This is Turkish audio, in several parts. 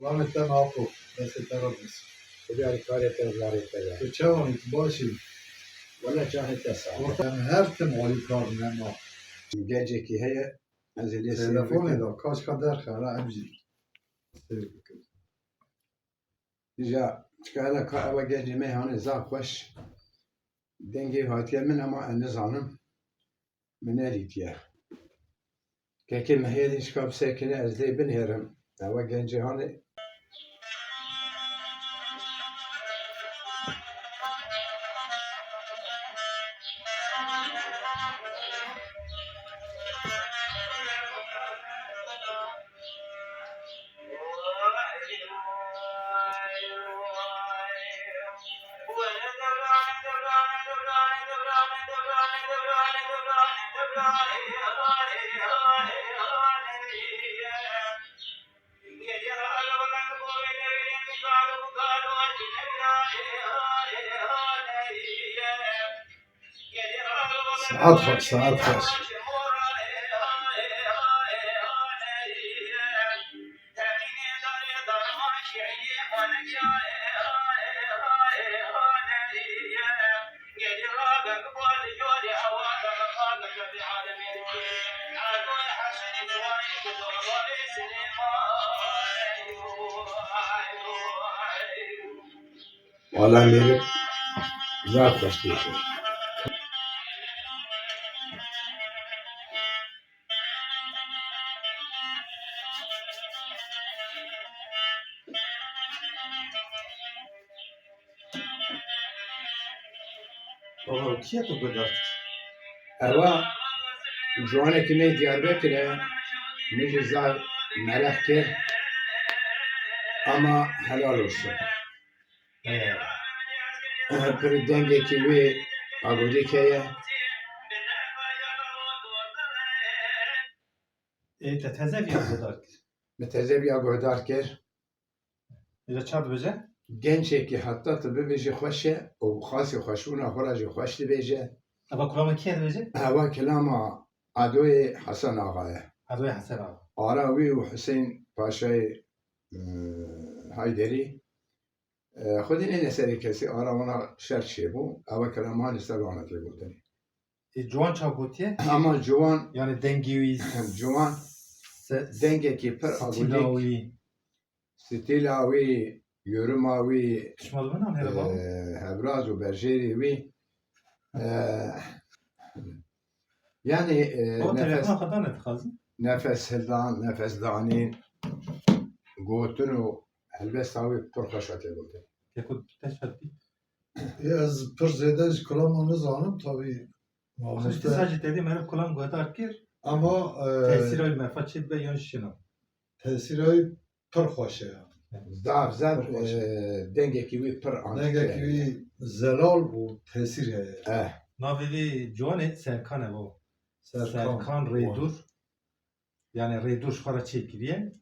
Rahmetten Apo. Meslekten Rabbisi. Kudari karete zarete ya. Tu çavanit başı. Valla cahete sağ. Ortam her tim Ali karnına ma. Geceki heye azile Telefonu da kaç kadar kara emzi. Ya çıkala kahve gece meyhane zakbaş. Denge hatiye min ama enne zanım. Min eritiye. Keke mehiyedin şkab sekine ezde bin herim. Ava gence hani Saat kaç, saat kaç. valla meri zakbaş diyorsun. Baba kiye to godart? Ava جوانێکی نەی دیاربکرە نژی زار مەرەخ کرد ئەمە هەلال olsun. پر دەنگێکی وێ ئاگودێک هەیە Te teze bir godart. متەزەوی ئاگۆدار کرد Ya çad bece? گەنجێکی حتا tu bibêjی xweşe û xasî xweşbûna xwe ra jî xweş dibêje Ama kulağıma kiye bece? hewa kilama Adoyê Hesan ağa ye Adoya Hasan abi. ara wî û Hüseyin Paşayê Hayderî xwedî nêne serê kesî ara wana şer çêbû ewa kilama li ser wana tê gotinê Cuan çav gotiye? ama ciwan Yani dengiwi, ciwan dengekî pir agudîk stilawi. stîla wî yoruma wî Pişmalı mı lan hele baba? hebraz û berjêrî wî yani O telefona kadar ne tıkazın? nefes hildan nefes danîn gotin û helbesta wî pir xweş tê gotin Tekut teşhad bir. Ez pır zêde ji kulama nizanim tabii. İşte sadece dedim herif kulağım godart kir. Ama Tesirayı mefaçet ve yanışına. tesirayı pır xweş e. zav zav dengekî wî pir Dengekî wî zelal û tesîr heye. Navivi Cuan'e Serkan ev o. Serkan Reydur. Yani Reydur şkara çekiriye.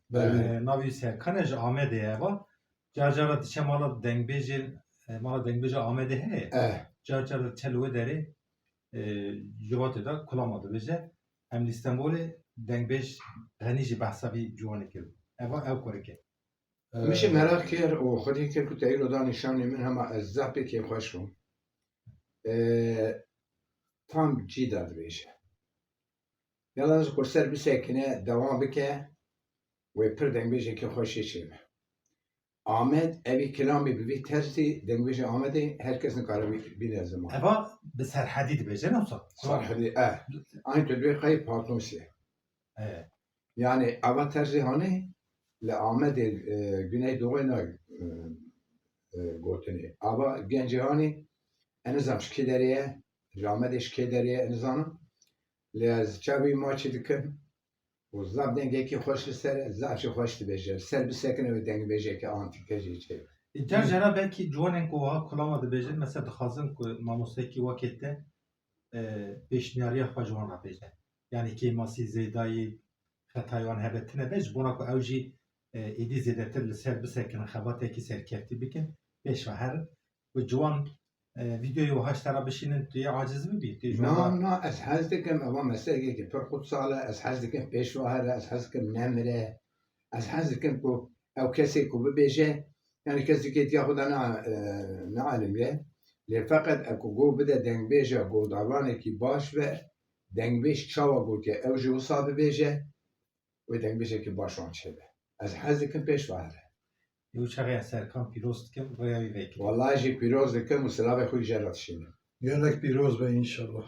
Navi Serkan ej Ahmed'e eva. Carcara dişe mala dengbejil mala dengbeja Ahmed'e he. Carcara çelve deri civatı da kulamadı bize. Hem İstanbul'e dengbej ganici bahsabi Cuan'e kirdi. Eva ev koreke. Mişi merak kir û xwedî kir ku te îro da nîşanê min hema ez zapekê xweş bûm tam cî da dibêje yalan ji kurser bisekine dewam bike wê pir dengbêjekî xweşê çêbe Ahmed evî kilamê bi vî terzî dengbêjê Ahmedê herkes nikare bîne ziman Eva bi serhedî dibêje ne olsa? sarhedî aynı tu dibê qeyî patnûsê yani eva terzî hanê li Ahmedê Güneydoğê na gotinê ava gencê hanê enizam ji kê derê ye ji Ahmedê ji kê derê ye enizanim lê ez çavî maçî dikim û zav dengekî xweş li ser e zav jî xweş dibêje ser bisekine wê dengbêjeke antîke jî çêbe Carcara belki Cuan'en ku ha kulama dibêje mesela dixwazin ku mamostekî wakette pêşniyariya xwe ji wan re bêje. Yani kêmasî zêdayî xetayan hebetine be ji bona ku ew jî êdî zêdetir li ser bisekin xebatekî serkeftî bikin pêş ve herin û ciwan videoyu haş tera bişînin tu yê aciz bibî tu ji wan na ez hez dikim eva meselekekî pir xut sal e ez hez dikim pêşwa here ez hez dikim nemire ez hez dikim ku او کسی که ببیجه یعنی کسی که تیا خدا نه عالمیه لی فقط اکو گو بده دنگ بیجه گو داوانه کی باش و دنگ بیش چاوا گو که او جو صاحب بیجه و دنگ بیجه که باشون شده از حزی کن پیش واره یو چقدر سرکان پیروز کم رویایی ویکی والله جی پیروز دکم و سلاح خوی جرات شینه گلک پیروز به انشالله